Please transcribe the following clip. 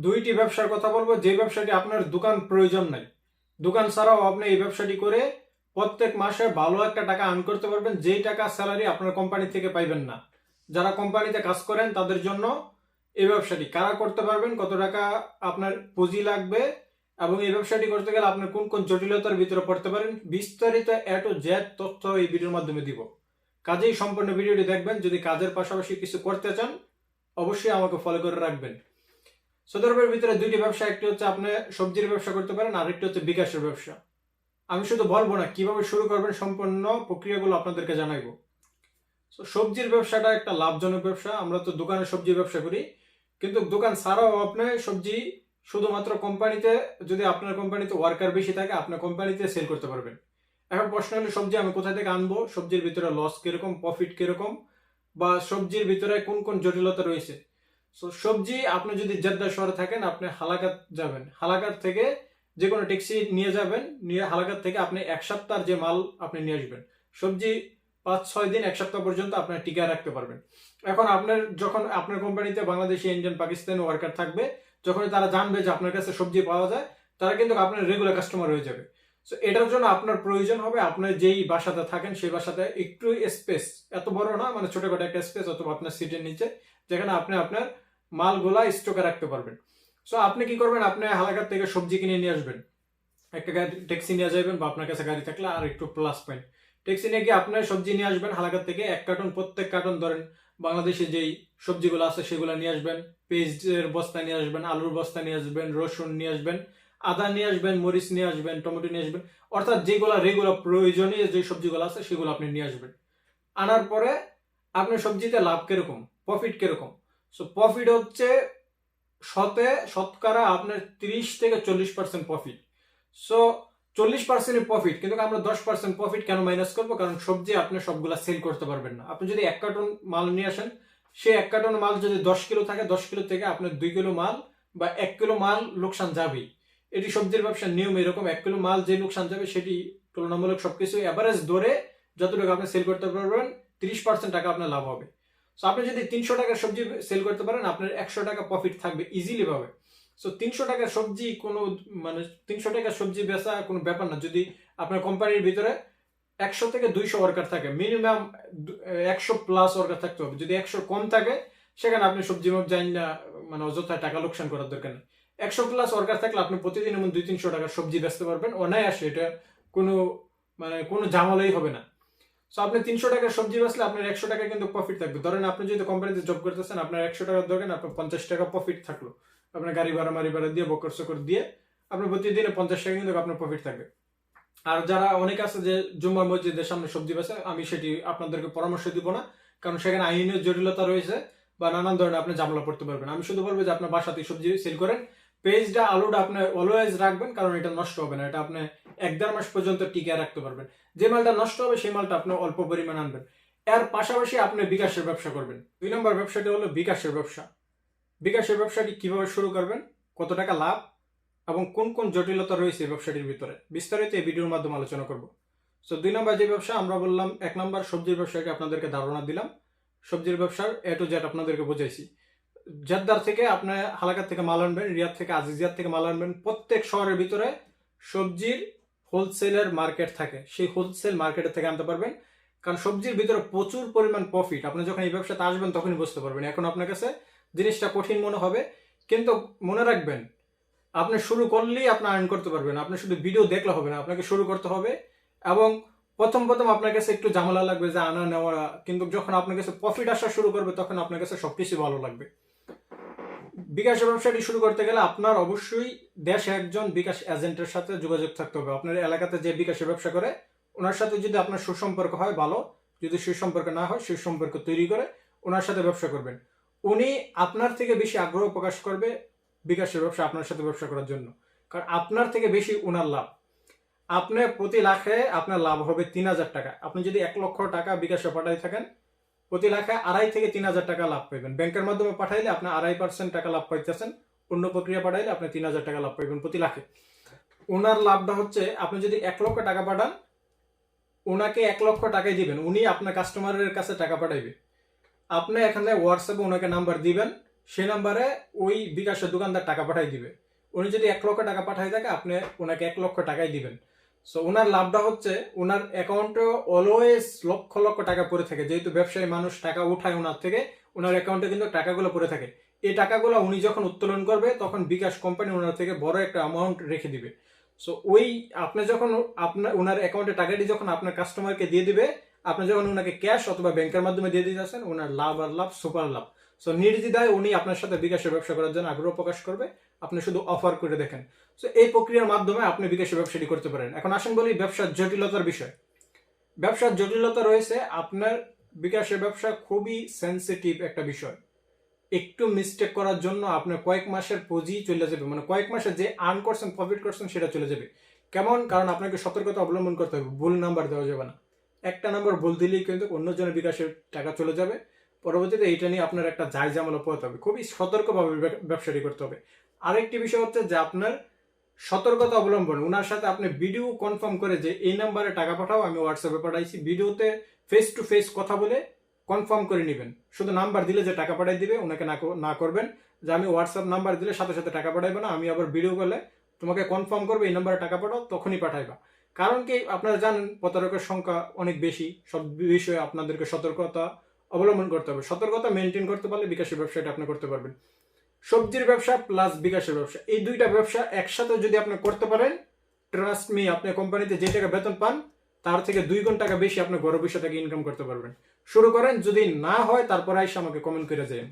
দুইটি ব্যবসার কথা বলবো, যে ব্যবসাটি আপনার দোকান প্রয়োজন নাই, দোকান ছাড়াও আপনি এই ব্যবসাটি করে প্রত্যেক মাসে ভালো একটা টাকা আর্ন করতে পারবেন, যেই টাকা স্যালারি আপনার কোম্পানি থেকে পাইবেন না। যারা কোম্পানিতে কাজ করেন তাদের জন্য এই ব্যবসাটি কারা করতে পারবেন, কত টাকা আপনার পুঁজি লাগবে, এবং এই ব্যবসাটি করতে গেলে আপনার কোন কোন জটিলতার ভিতরে পড়তে পারেন, বিস্তারিত এ টু জেড তথ্য এই ভিডিওর মাধ্যমে দিব। কাজেই সম্পূর্ণ ভিডিওটি দেখবেন। যদি কাজের পাশাপাশি কিছু করতে চান অবশ্যই আমাকে ফলো করে রাখবেন। সৌদি আরবের ভিতরে দুইটি ব্যবসা, একটি হচ্ছে আপনি সবজির ব্যবসা করতে পারেন, আরেকটি হচ্ছে বিকাশের ব্যবসা। আমি শুধু বলবো না, কিভাবে শুরু করবেন সম্পূর্ণ প্রক্রিয়াগুলো আপনাদেরকে জানাইবো। সবজির ব্যবসাটা একটা লাভজনক ব্যবসা। আমরা তো দোকানে সবজি ব্যবসা করি, কিন্তু দোকান ছাড়াও আপনি সবজি শুধুমাত্র কোম্পানিতে, যদি আপনার কোম্পানিতে ওয়ার্কার বেশি থাকে আপনার কোম্পানিতে সেল করতে পারবেন। এখন প্রশ্ন হলো, সবজি আমি কোথা থেকে আনবো, সবজির ভিতরে লস কিরকম, প্রফিট কিরকম, বা সবজির ভিতরে কোন কোন জটিলতা রয়েছে। সবজি আপনি যদি জেদ্দা শহরে থাকেন আপনি হালাকাত যাবেন, হালাকাত থেকে যে কোনো ট্যাক্সি নিয়ে যাবেন, নিয়ে হালাকাত থেকে আপনি এক সপ্তাহ যে মাল আপনি নিয়ে আসবেন। সবজি 5-6 দিন, এক সপ্তাহ পর্যন্ত আপনার টিকা রাখতে পারবেন। এখন আপনার যখন আপনার কোম্পানিতে বাংলাদেশি, ইন্ডিয়ান, পাকিস্তানি ওয়ার্কার থাকবে, যখন তারা জানবে যে আপনার কাছে সবজি পাওয়া যায়, তারা কিন্তু আপনার রেগুলার কাস্টমার হয়ে যাবে। সো এটার জন্য আপনার প্রয়োজন হবে আপনার যেই বাসাতে থাকেন সেই বাসাতে একটু স্পেস, এত বড় না, মানে ছোটখাটো একটা স্পেস, অথবা আপনার সিটের নিচে, যেখানে আপনি আপনার মালগুলা স্টকে রাখতে পারবেন। সো আপনি কি করবেন, আপনি হালাকাত থেকে সবজি কিনে নিয়ে আসবেন, একটা গাড়ি ট্যাক্সি নিয়ে যাবেন, বা আপনার কাছে গাড়ি থাকলে আর একটু প্লাস পয়েন্ট, ট্যাক্সি নিয়ে গিয়ে আপনার সবজি নিয়ে আসবেন হালাকাত থেকে। এক কার্টন, প্রত্যেক কার্টন ধরেন বাংলাদেশে যেই সবজিগুলো আছে সেগুলো নিয়ে আসবেন, পেঁয়াজের বস্তা নিয়ে আসবেন, আলুর বস্তা নিয়ে আসবেন, রসুন নিয়ে আসবেন, আদা নিয়ে আসবেন, মরিচ নিয়ে আসবেন, টমেটো নিয়ে আসবেন, অর্থাৎ যেগুলো রেগুলার প্রয়োজনীয় যে সবজিগুলো আছে সেগুলো আপনি নিয়ে আসবেন। আনার পরে আপনার সবজিতে লাভ কিরকম, প্রফিট কিরকম। সো প্রফিট হচ্ছে শতকরা আপনার 30 থেকে 40% প্রফিট। সো 40% প্রফিট, কিন্তু আমরা 10% প্রফিট কেন মাইনাস করবো, কারণ সবজি আপনি সবগুলা সেল করতে পারবেন না। আপনি যদি 1 কার্টন মাল নিয়ে আসেন, সেই 1 কার্টন মাল যদি 10 কিলো থাকে, 10 কিলো থেকে আপনার 2 কিলো মাল বা 1 কিলো মাল লোকসান যাবেই। এটি সবজির ব্যবসার নিয়ম এরকম, 1 কিলো মাল যে লোকসান যাবে সেটি তুলনামূলক সবকিছু এভারেজ ধরে যতটুকু আপনি সেল করতে পারবেন 30% টাকা আপনার লাভ হবে। সো আপনি যদি 300 টাকার সবজি সেল করতে পারেন, আপনার 100 টাকা প্রফিট থাকবে ইজিলি ভাবে। সো 300 টাকার সবজি কোনো, মানে 300 টাকার সবজি বেচা কোনো ব্যাপার না, যদি আপনার কোম্পানির ভিতরে 100 থেকে 200 ওয়ার্কার থাকে, মিনিমাম 100+ ওয়ার্কার থাকতে হবে। যদি 100 কম থাকে, সেখানে আপনি সবজি মাপ জানি না, মানে অযথায় টাকা লোকসান করার দরকার নেই। 100+ ওয়ার্কার থাকলে আপনি প্রতিদিন এমন 200-300 টাকার সবজি বেচতে পারবেন অনায়াসে, এটা কোনো, মানে কোনো ঝামেলাই হবে না। সো আপনি 300 টাকার সবজি বেচলে আপনার 100 টাকা কিন্তু প্রফিট থাকবে। ধরেন আপনি যদি কোম্পানিতে জব করতেছেন, আপনার 100 টাকার দোকানে আপনার 50 টাকা প্রফিট থাকলো, আপনার গাড়ি ভাড়া, মারি ভাড়া দিয়ে, বকর সকর দিয়ে আপনার প্রতিদিনে 50 টাকা কিন্তু আপনার প্রফিট থাকবে। আর যারা অনেক আছে যে জুম্মা মসজিদের সামনে সবজি বেচে, আমি সেটি আপনাদেরকে পরামর্শ দিব না, কারণ সেখানে আইনের জটিলতা রয়েছে বা নানান ধরনের আপনি ঝামেলা পড়তে পারবেন। আমি শুধু বলবো যে আপনার বাসাতেই সবজি সেল করেন। পেঁয়াজটা, আলুটা আপনি অলওয়েজ রাখবেন, কারণ এটা নষ্ট হবে না, এটা আপনি 1-1.5 মাস পর্যন্ত টিকে রাখতে পারবেন। যে মালটা নষ্ট হবে সেই মালটা আপনি অল্প পরিমাণ আনবেন। এর পাশাপাশি আপনি বিকাশের ব্যবসা করবেন। 2 নম্বর ব্যবসাটি হলো বিকাশের ব্যবসা। বিকাশের ব্যবসাটি কিভাবে শুরু করবেন, কত টাকা লাভ, এবং কোন কোন জটিলতা রয়েছে এই ব্যবসাটির ভিতরে, বিস্তারিত এই ভিডিওর মাধ্যমে আলোচনা করব। সো 2 নম্বর যে ব্যবসা আমরা বললাম, 1 নম্বর সবজির ব্যবসাকে আপনাদেরকে ধারণা দিলাম, সবজির ব্যবসার এ টু জেড আপনাদেরকে বুঝাইছি। জেদ্দার থেকে আপনি হালাকাত থেকে মাল আনবেন, রিয়াদ থেকে, আজিজিয়াত থেকে মাল আনবেন। প্রত্যেক শহরের ভিতরে সবজির হোলসেলের মার্কেট থাকে, সেই হোলসেল মার্কেটের থেকে আনতে পারবেন, কারণ সবজির ভিতরে প্রচুর পরিমাণ প্রফিট। আপনি যখন এই ব্যবসাতে আসবেন তখনই বুঝতে পারবেন। এখন আপনার কাছে জিনিসটা কঠিন মনে হবে, কিন্তু মনে রাখবেন, আপনি শুরু করলেই আপনি আর্ন করতে পারবেন। আপনি শুধু ভিডিও দেখলে হবে না, আপনাকে শুরু করতে হবে। এবং প্রথম প্রথম আপনার কাছে একটু ঝামেলা লাগবে যে আনা নেওয়া, কিন্তু যখন আপনার কাছে প্রফিট আসা শুরু করবে তখন আপনার কাছে সবকিছু ভালো লাগবে। বিকাশ ব্যবসাটি শুরু করতে গেলে আপনার অবশ্যই দেশে একজন বিকাশ এজেন্টের সাথে যোগাযোগ থাকতে হবে। আপনার এলাকাতে যে বিকাশের ব্যবসা করে ওনার সাথে যদি আপনার সুসম্পর্ক হয় ভালো, যদি সুসম্পর্ক না হয় সেই সম্পর্ক তৈরি করে ওনার সাথে ব্যবসা করবেন। উনি আপনার থেকে বেশি আগ্রহ প্রকাশ করবে বিকাশের ব্যবসা আপনার সাথে ব্যবসা করার জন্য, কারণ আপনার থেকে বেশি ওনার লাভ। আপনি প্রতি লাখে আপনার লাভ হবে 3,000 টাকা। আপনি যদি 1 লক্ষ টাকা বিকাশে পাঠাই থাকেন, প্রতি লাখে 2.5 থেকে 3,000 টাকা লাভ পাইবেন। ব্যাংকের মাধ্যমে পাঠাইলে আপনি 2.5% টাকা লাভ পাইতেছেন, অন্য প্রক্রিয়া পাঠাইলে আপনি 3,000 টাকা লাভ পাইবেন প্রতি লাখে। ওনার লাভটা হচ্ছে, আপনি যদি 1 লক্ষ টাকা পাঠান, ওনাকে 1 লক্ষ টাকাই দিবেন, উনি আপনার কাস্টমারের কাছে টাকা পাঠাইবে। আপনি এখানে হোয়াটসঅ্যাপে ওনাকে নাম্বার দিবেন, সেই নাম্বারে ওই বিকাশের দোকানদার টাকা পাঠাই দিবে। উনি যদি 1 লক্ষ টাকা পাঠাই থাকে, আপনি ওনাকে 1 লক্ষ টাকাই দিবেন। সো ওনার লাভটা হচ্ছে ওনার অ্যাকাউন্টে অলওয়েজ লক্ষ লক্ষ টাকা পড়ে থাকে, যেহেতু ব্যবসায়ী মানুষ টাকা উঠায় ওনার থেকে, ওনার অ্যাকাউন্টে কিন্তু টাকাগুলো পড়ে থাকে। এই টাকাগুলো উনি যখন উত্তোলন করবে তখন বিকাশ কোম্পানি ওনার থেকে বড় একটা অ্যামাউন্ট রেখে দিবে। সো ওই আপনি যখন আপনার ওনার অ্যাকাউন্টে টাকাটি যখন আপনার কাস্টমারকে দিয়ে দিবে, আপনি যখন ওনাকে ক্যাশ অথবা ব্যাংকের মাধ্যমে দিয়ে দিতে আসেন, ওনার লাভ আর লাভ, সুপার লাভ। সো নির্দ্বিধায় উনি আপনার সাথে বিকাশের ব্যবসা করার জন্য আগ্রহ প্রকাশ করবে, আপনি শুধু অফার করে দেখেন। সো এই প্রক্রিয়ার মাধ্যমে আপনি বিকাশের ব্যবসাটি করতে পারেন। এখন আসেন বলি ব্যবসার জটিলতার বিষয়। ব্যবসার জটিলতা রয়েছে, আপনার বিকাশের ব্যবসা খুবই সেন্সিটিভ একটা বিষয়। একটু মিস্টেক করার জন্য আপনার কয়েক মাসের পুঁজি চলে যাবে, মানে কয়েক মাসে যে আর্ন করছেন, প্রফিট করছেন, সেটা চলে যাবে। কেমন? কারণ আপনাকে সতর্কতা অবলম্বন করতে হবে, ভুল নাম্বার দেওয়া যাবে না। একটা নাম্বার ভুল দিলেই কিন্তু অন্যজনের বিকাশের টাকা চলে যাবে। পরবর্তীতে এইটা নিয়ে আপনার একটা জায় জামালা পোহাতে হবে, খুবই সতর্কভাবে ব্যবসাটি করতে হবে। আরেকটি বিষয় হচ্ছে যে আপনার সতর্কতা অবলম্বন, ওনার সাথে আপনি ভিডিও কনফার্ম করে যে এই নাম্বারে টাকা পাঠাও, আমি হোয়াটসঅ্যাপে পাঠাইছি, ভিডিওতে ফেস টু ফেস কথা বলে কনফার্ম করে নেবেন। শুধু নাম্বার দিলে যে টাকা পাঠাই দিবে ওনাকে না করবেন যে আমি হোয়াটসঅ্যাপ নাম্বার দিলে সাথে সাথে টাকা পাঠাইবে না, আমি আবার ভিডিও করলে তোমাকে কনফার্ম করবে এই নাম্বারে টাকা পাঠাও, তখনই পাঠাইবা। কারণ কি, আপনারা জানেন প্রতারকের সংখ্যা অনেক বেশি, সব বিষয়ে আপনাদেরকে সতর্কতা অবলম্বন করতে হবে। সতর্কতা মেনটেন করতে পারলে বিকাশের ব্যবসাটা আপনি করতে পারবেন। সবজির ব্যবসা প্লাস বিকাশের ব্যবসা, এই দুইটা ব্যবসা একসাথে যদি আপনি করতে পারেন, ট্রাস্ট মি, আপনি কোম্পানিতে যে টাকা বেতন পান তার থেকে 2 গুণ টাকা বেশি আপনি ঘরে বসে থেকে ইনকাম করতে পারবেন। শুরু করেন, যদি না হয় তারপর এসে আমাকে কমেন্ট করে যান।